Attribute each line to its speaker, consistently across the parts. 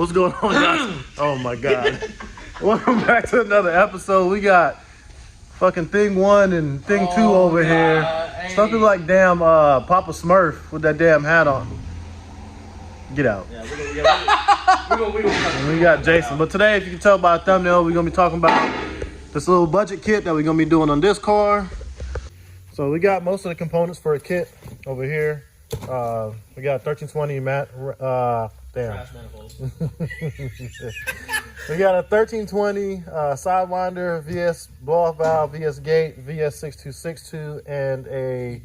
Speaker 1: What's going on, guys? Oh my God. Welcome back to another episode. We got fucking thing 1 and thing 2 over here. Hey. Something like damn Papa Smurf with that damn hat on. Get out. Yeah, we got Jason. But today, if you can tell by the thumbnail, we're gonna be talking about this little budget kit that we're gonna be doing on this car. So we got most of the components for a kit over here. We got 1320 mat. Damn. We got a 1320 Sidewinder, VS blow-off valve, VS gate, VS 6262, and a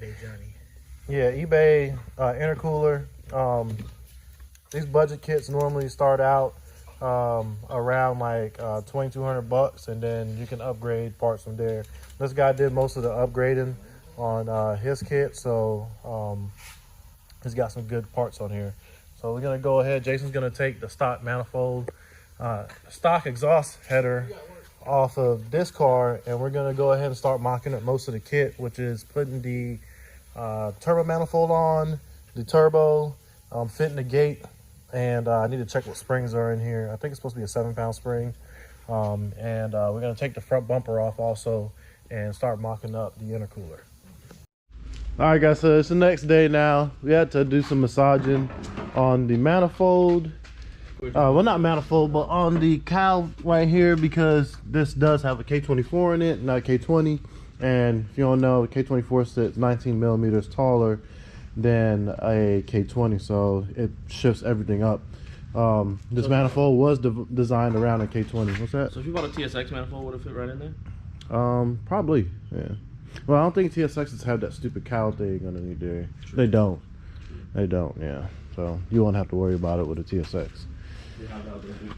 Speaker 1: eBay intercooler. These budget kits normally start out around like $2,200, and then you can upgrade parts from there. This guy did most of the upgrading on his kit, so he's got some good parts on here. So we're gonna go ahead. Jason's gonna take the stock manifold, stock exhaust header off of this car, and we're gonna go ahead and start mocking up most of the kit, which is putting the turbo manifold on, the turbo, fitting the gate, and I need to check what springs are in here. I think it's supposed to be a 7-pound spring, and we're gonna take the front bumper off also and start mocking up the intercooler. All right, guys, so it's the next day now. We had to do some massaging on the manifold. Well, not manifold, but on the cowl right here, because this does have a K24 in it, not a K20. And if you don't know, K24 sits 19 millimeters taller than a K20, so it shifts everything up. This manifold was designed around a K20. What's that?
Speaker 2: So if you bought a TSX manifold, would it fit right in there?
Speaker 1: Probably, yeah. Well, I don't think TSXs have that stupid cowl thing underneath there. True. They don't, yeah. So you won't have to worry about it with a TSX.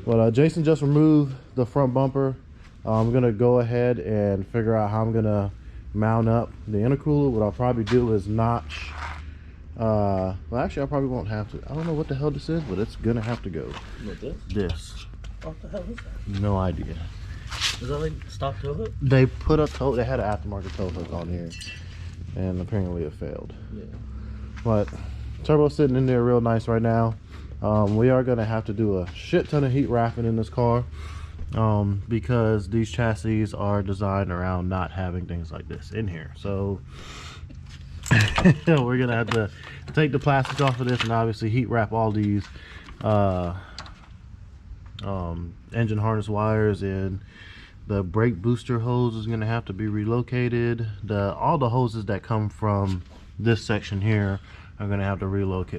Speaker 1: But Jason just removed the front bumper. I'm gonna go ahead and figure out how I'm gonna mount up the intercooler. What I'll probably do is notch. Well, actually, I probably won't have to. I don't know what the hell this is, but it's gonna have to go.
Speaker 2: What this?
Speaker 1: This.
Speaker 2: What the hell is that?
Speaker 1: No idea.
Speaker 2: Is that like stock tow hook?
Speaker 1: They put a tow. They had an aftermarket tow hook on here, and apparently it failed. Yeah. But turbo's sitting in there real nice right now. We are gonna have to do a shit ton of heat wrapping in this car, because these chassis are designed around not having things like this in here. So we're gonna have to take the plastic off of this and obviously heat wrap all these engine harness wires, and the brake booster hose is gonna have to be relocated. All the hoses that come from this section here are gonna have to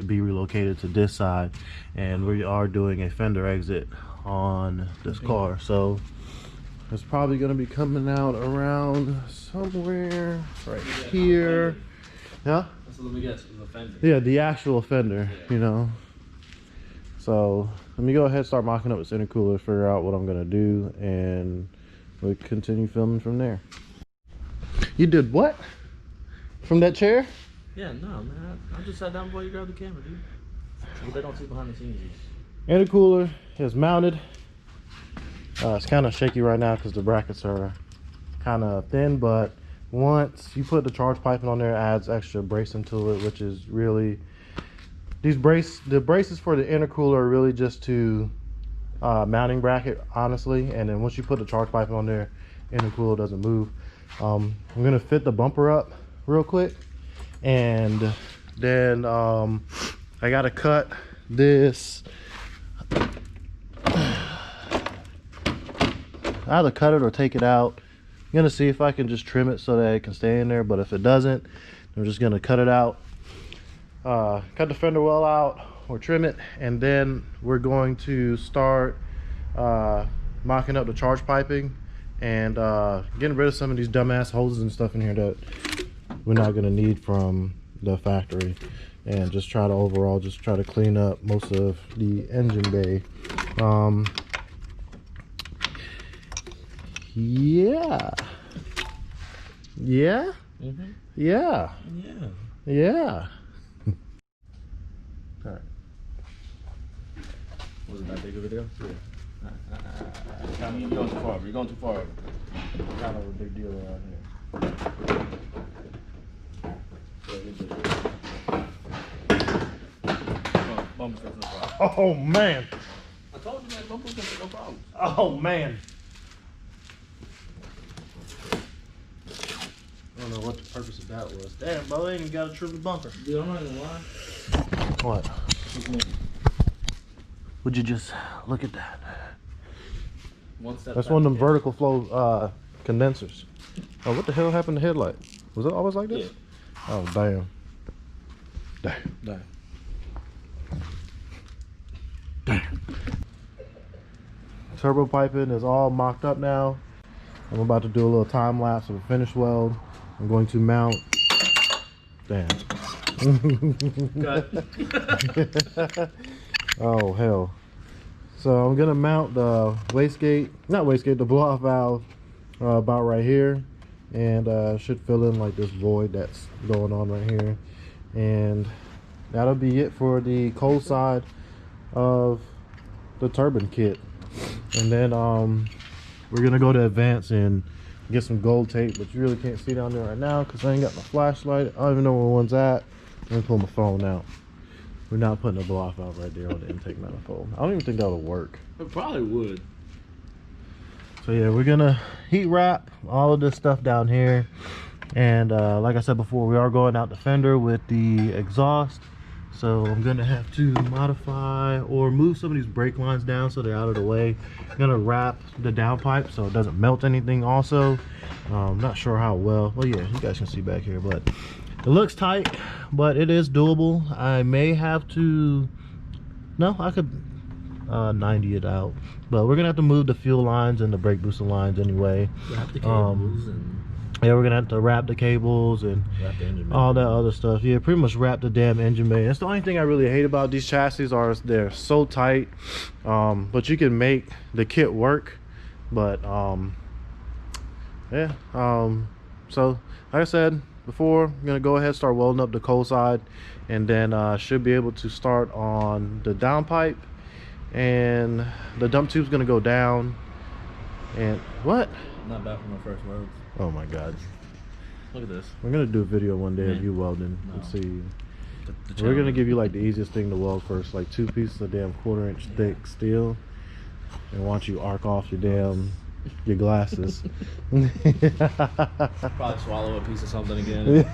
Speaker 1: be relocated to this side, and we are doing a fender exit on this car, so it's probably gonna be coming out around somewhere right here. Yeah.
Speaker 2: So let me guess, it was a fender.
Speaker 1: Yeah, the actual fender, you know. So let me go ahead and start mocking up this intercooler, figure out what I'm gonna do, and we'll continue filming from there. You did what? From that chair?
Speaker 2: Yeah, no, man. I just sat down before you grabbed the camera, dude. But they don't see behind the scenes.
Speaker 1: Intercooler is mounted. It's kind of shaky right now because the brackets are kind of thin, but once you put the charge piping on there, it adds extra bracing to it, which is really, the braces for the intercooler are really just to mounting bracket, honestly. And then once you put the charge piping on there, intercooler doesn't move. I'm gonna fit the bumper up real quick, and then I gotta cut this. I either cut it or take it out. I'm gonna see if I can just trim it so that it can stay in there, but if it doesn't, I'm just gonna cut it out, cut the fender well out or trim it, and then we're going to start mocking up the charge piping and getting rid of some of these dumbass hoses and stuff in here that we're not gonna need from the factory, and just try to clean up most of the engine bay. Yeah.
Speaker 2: Mm-hmm.
Speaker 1: Yeah. All right.
Speaker 2: Was it that big of a deal? Yeah. You're going too far. You're going too far.
Speaker 1: Kind of a big deal around here.
Speaker 2: Bump fixing the problem.
Speaker 1: Oh man.
Speaker 2: I told back bumpers, gonna be no problem.
Speaker 1: Oh man. I don't know what the purpose of that was. Damn, bro, they ain't even got a triple bumper.
Speaker 2: Dude, I'm not gonna lie.
Speaker 1: What? Would you just look at that?
Speaker 2: One step
Speaker 1: That's
Speaker 2: back,
Speaker 1: one of them
Speaker 2: yeah.
Speaker 1: vertical flow condensers. Oh, what the hell happened to the headlight? Was it always like this?
Speaker 2: Yeah.
Speaker 1: Oh, damn. Damn.
Speaker 2: Damn.
Speaker 1: Damn. Turbo piping is all mocked up now. I'm about to do a little time lapse of a finish weld. I'm going to mount. Damn. Oh hell. So I'm gonna mount the wastegate, not wastegate, the blow-off valve about right here, and should fill in like this void that's going on right here, and that'll be it for the cold side of the turbine kit. And then we're gonna go to advance and get some gold tape, but you really can't see down there right now because I ain't got my flashlight. I don't even know where one's at. Let me pull my phone out. We're not putting a blow-off valve right there on the intake manifold. I don't even think that'll work.
Speaker 2: It probably would.
Speaker 1: So yeah, we're gonna heat wrap all of this stuff down here, and like I said before, we are going out the fender with the exhaust. So I'm gonna have to modify or move some of these brake lines down so they're out of the way. I'm gonna wrap the downpipe so it doesn't melt anything also. Not sure how well. Well, yeah, you guys can see back here, but it looks tight, but it is doable. I may have to, no, I could 90 it out, but we're gonna have to move the fuel lines and the brake booster lines anyway.
Speaker 2: Wrap the cables and
Speaker 1: yeah, we're gonna have to wrap the cables and
Speaker 2: wrap the engine bay.
Speaker 1: all that other stuff. Yeah, pretty much wrap the damn engine bay. That's the only thing I really hate about these chassis, are they're so tight. But you can make the kit work. But yeah. So like I said before, I'm gonna go ahead, start welding up the cold side, and then should be able to start on the downpipe, and the dump tube's gonna go down. And what?
Speaker 2: Not bad for my first welds.
Speaker 1: Oh my god.
Speaker 2: Look at this.
Speaker 1: We're gonna do a video one day of you welding.
Speaker 2: No.
Speaker 1: Let's see.
Speaker 2: The
Speaker 1: We're gonna give you like the easiest thing to weld first, like 2 pieces of damn 1/4 inch thick steel, and watch you arc off your glasses.
Speaker 2: Probably swallow a piece of something again.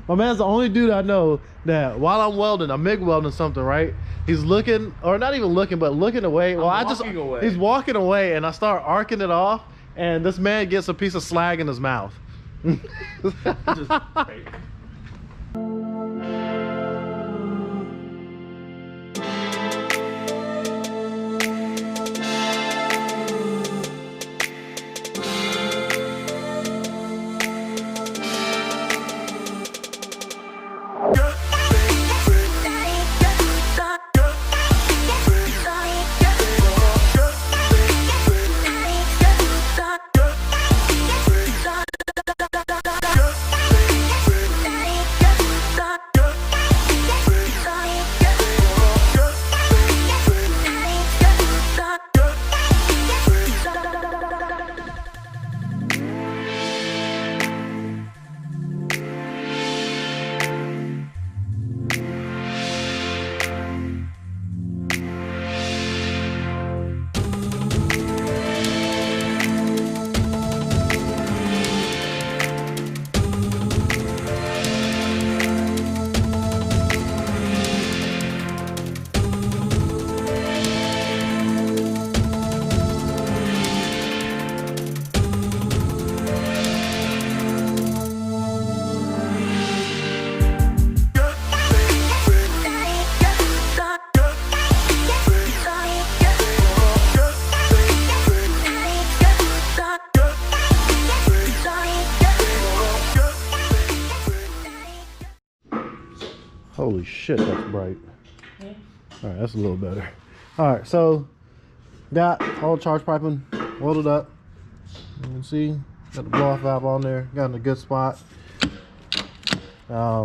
Speaker 1: My man's the only dude I know that while I'm welding, I'm MIG welding something, right? He's looking, or not even looking, but looking away. Well,
Speaker 2: away.
Speaker 1: He's walking away, and I start arcing it off, and this man gets a piece of slag in his mouth.
Speaker 2: Just fake.
Speaker 1: Holy shit, that's bright. All right, that's a little better. All right, so got all the charge piping welded up. You can see, got the blow-off valve on there, got in a good spot. I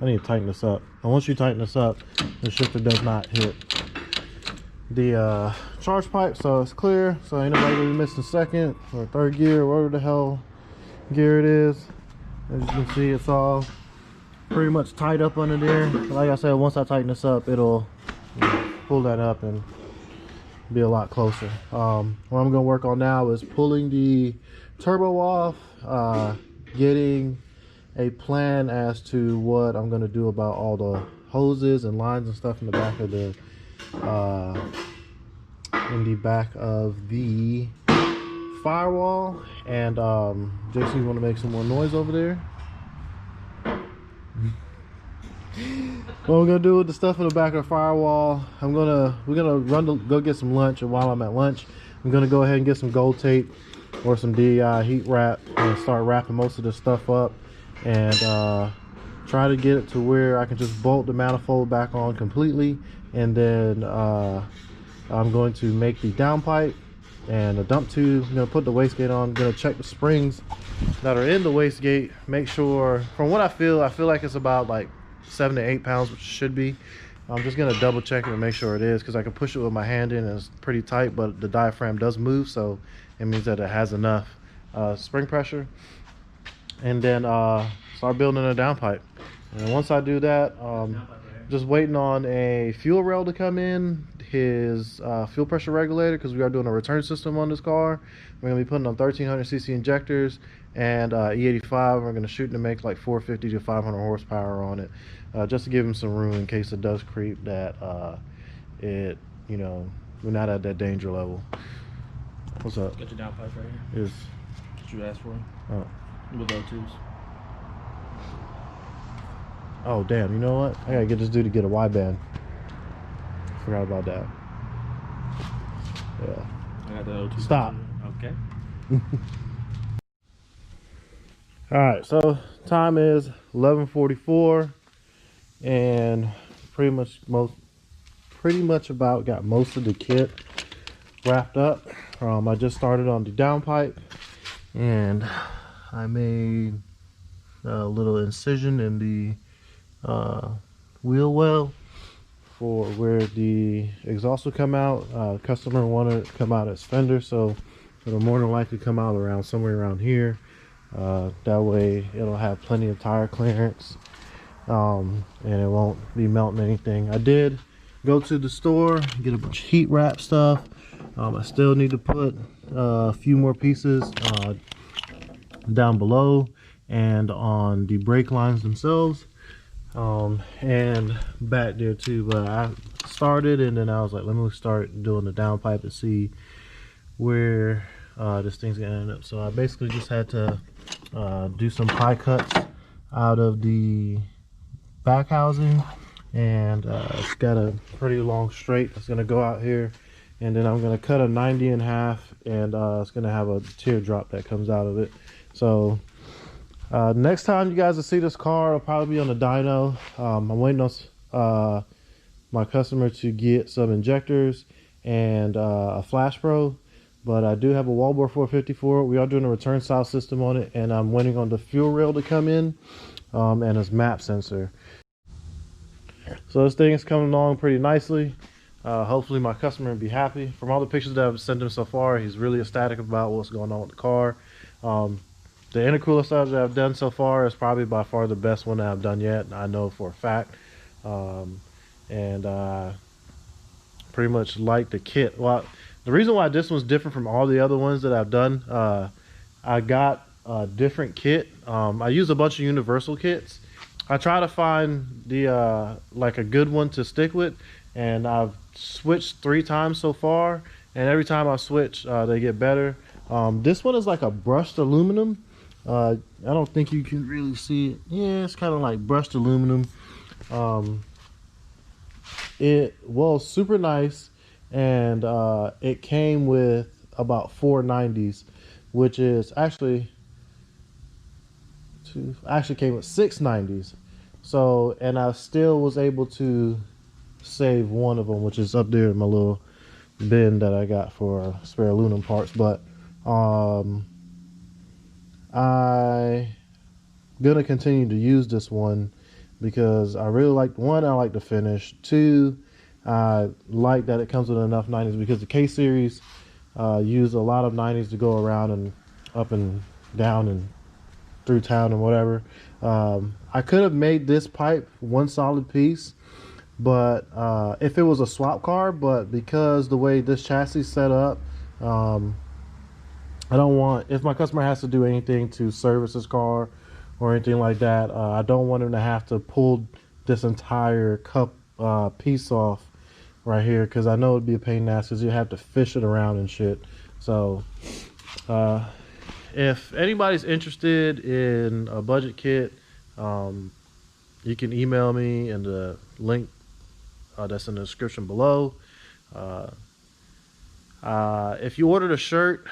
Speaker 1: need to tighten this up. And once you tighten this up, the shifter does not hit the charge pipe, so it's clear. So ain't nobody gonna be missing second or third gear, whatever the hell gear it is. As you can see, it's all pretty much tied up under there. Like I said, once I tighten this up, it'll pull that up and be a lot closer. What I'm gonna work on now is pulling the turbo off, getting a plan as to what I'm gonna do about all the hoses and lines and stuff in the back of the firewall. And Jason's gonna make some more noise over there. What we're gonna do with the stuff in the back of the firewall, we're gonna go get some lunch, and while I'm at lunch, I'm gonna go ahead and get some gold tape or some DEI heat wrap and start wrapping most of this stuff up, and try to get it to where I can just bolt the manifold back on completely. And then I'm going to make the downpipe and the dump tube. I'm gonna put the wastegate on. I'm gonna check the springs that are in the wastegate, make sure, from what I feel like it's about like 7 to 8 pounds, which it should be. I'm just gonna double check it and make sure it is, because I can push it with my hand in and it's pretty tight, but the diaphragm does move, so it means that it has enough spring pressure. And then start building a downpipe. And once I do that, just waiting on a fuel rail to come in, his fuel pressure regulator, because we are doing a return system on this car. We're gonna be putting on 1300cc injectors and E85. We're gonna shoot to make like 450 to 500 horsepower on it, just to give him some room in case it does creep, that we're not at that danger level. What's up?
Speaker 2: Got your downpipe right here.
Speaker 1: Is
Speaker 2: What you asked for?
Speaker 1: oh.
Speaker 2: With those tubes.
Speaker 1: Oh damn, you know what? I gotta get this dude to get a Y-band. Forgot about that. Yeah.
Speaker 2: I got the O2.
Speaker 1: Stop.
Speaker 2: Okay.
Speaker 1: Alright, so time is 11:44, and pretty much about got most of the kit wrapped up. I just started on the downpipe, and I made a little incision in the wheel well for where the exhaust will come out. Customer wanted it to come out as fender, so it'll more than likely come out around somewhere around here. That way it'll have plenty of tire clearance, and it won't be melting anything. I did go to the store, get a bunch of heat wrap stuff. I still need to put a few more pieces down below and on the brake lines themselves, and back there too. But I started, and then I was like, let me start doing the downpipe and see where this thing's gonna end up. So I basically just had to do some pie cuts out of the back housing, and it's got a pretty long straight that's gonna go out here, and then I'm gonna cut a 90 in half, and it's gonna have a teardrop that comes out of it. So next time you guys will see this car, it'll probably be on the dyno. I'm waiting on my customer to get some injectors and a flash pro, but I do have a wallbore 454. We are doing a return style system on it, and I'm waiting on the fuel rail to come in, and its map sensor. So this thing is coming along pretty nicely. Hopefully my customer will be happy. From all the pictures that I've sent him so far, he's really ecstatic about what's going on with the car. The intercooler stuff that I've done so far is probably by far the best one that I've done yet, I know for a fact. And pretty much like the kit. Well, the reason why this one's different from all the other ones that I've done, I got a different kit. I use a bunch of universal kits. I try to find the like a good one to stick with, and I've switched 3 times so far, and every time I switch they get better. This one is like a brushed aluminum. I don't think you can really see it. Yeah, it's kind of like brushed aluminum. It was super nice, and it came with about 4 90s, which is actually came with 6 90s. So, and I still was able to save one of them, which is up there in my little bin that I got for spare aluminum parts. But I gonna continue to use this one because I really like, one, I like the finish. 2, I like that it comes with enough 90s, because the K series use a lot of 90s to go around and up and down and through town and whatever. I could have made this pipe one solid piece, But if it was a swap car, but because the way this chassis is set up, I don't want, if my customer has to do anything to service his car or anything like that, I don't want him to have to pull this entire cup piece off right here, because I know it'd be a pain in the ass because you have to fish it around and shit. So if anybody's interested in a budget kit, you can email me in the link that's in the description below. If you ordered a shirt,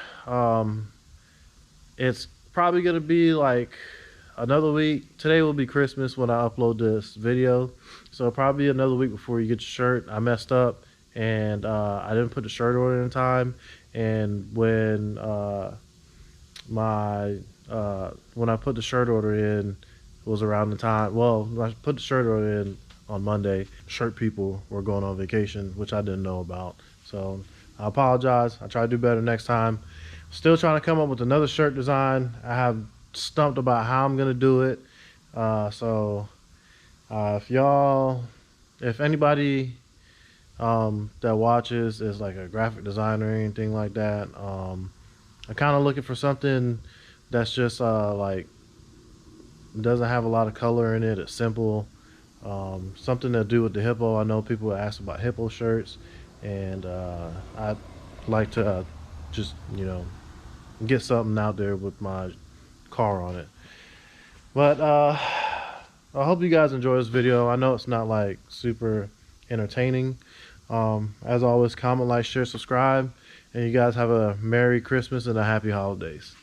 Speaker 1: it's probably gonna be like another week. Today will be Christmas when I upload this video, so probably another week before you get your shirt. I messed up and I didn't put the shirt order in time, and when when I put the shirt order in, it was around the time, well, when I put the shirt order in on Monday, shirt people were going on vacation, which I didn't know about. So I apologize. I try to do better next time. Still trying to come up with another shirt design. I have stumped about how I'm gonna do it. If anybody that watches is like a graphic designer or anything like that, I'm kind of looking for something that's just like doesn't have a lot of color in it. It's simple. Something to do with the hippo. I know people ask about hippo shirts, and I'd like to just, you know, get something out there with my car on it. But I hope you guys enjoy this video. I know it's not like super entertaining. As always, comment, like, share, subscribe, and you guys have a Merry Christmas and a Happy Holidays.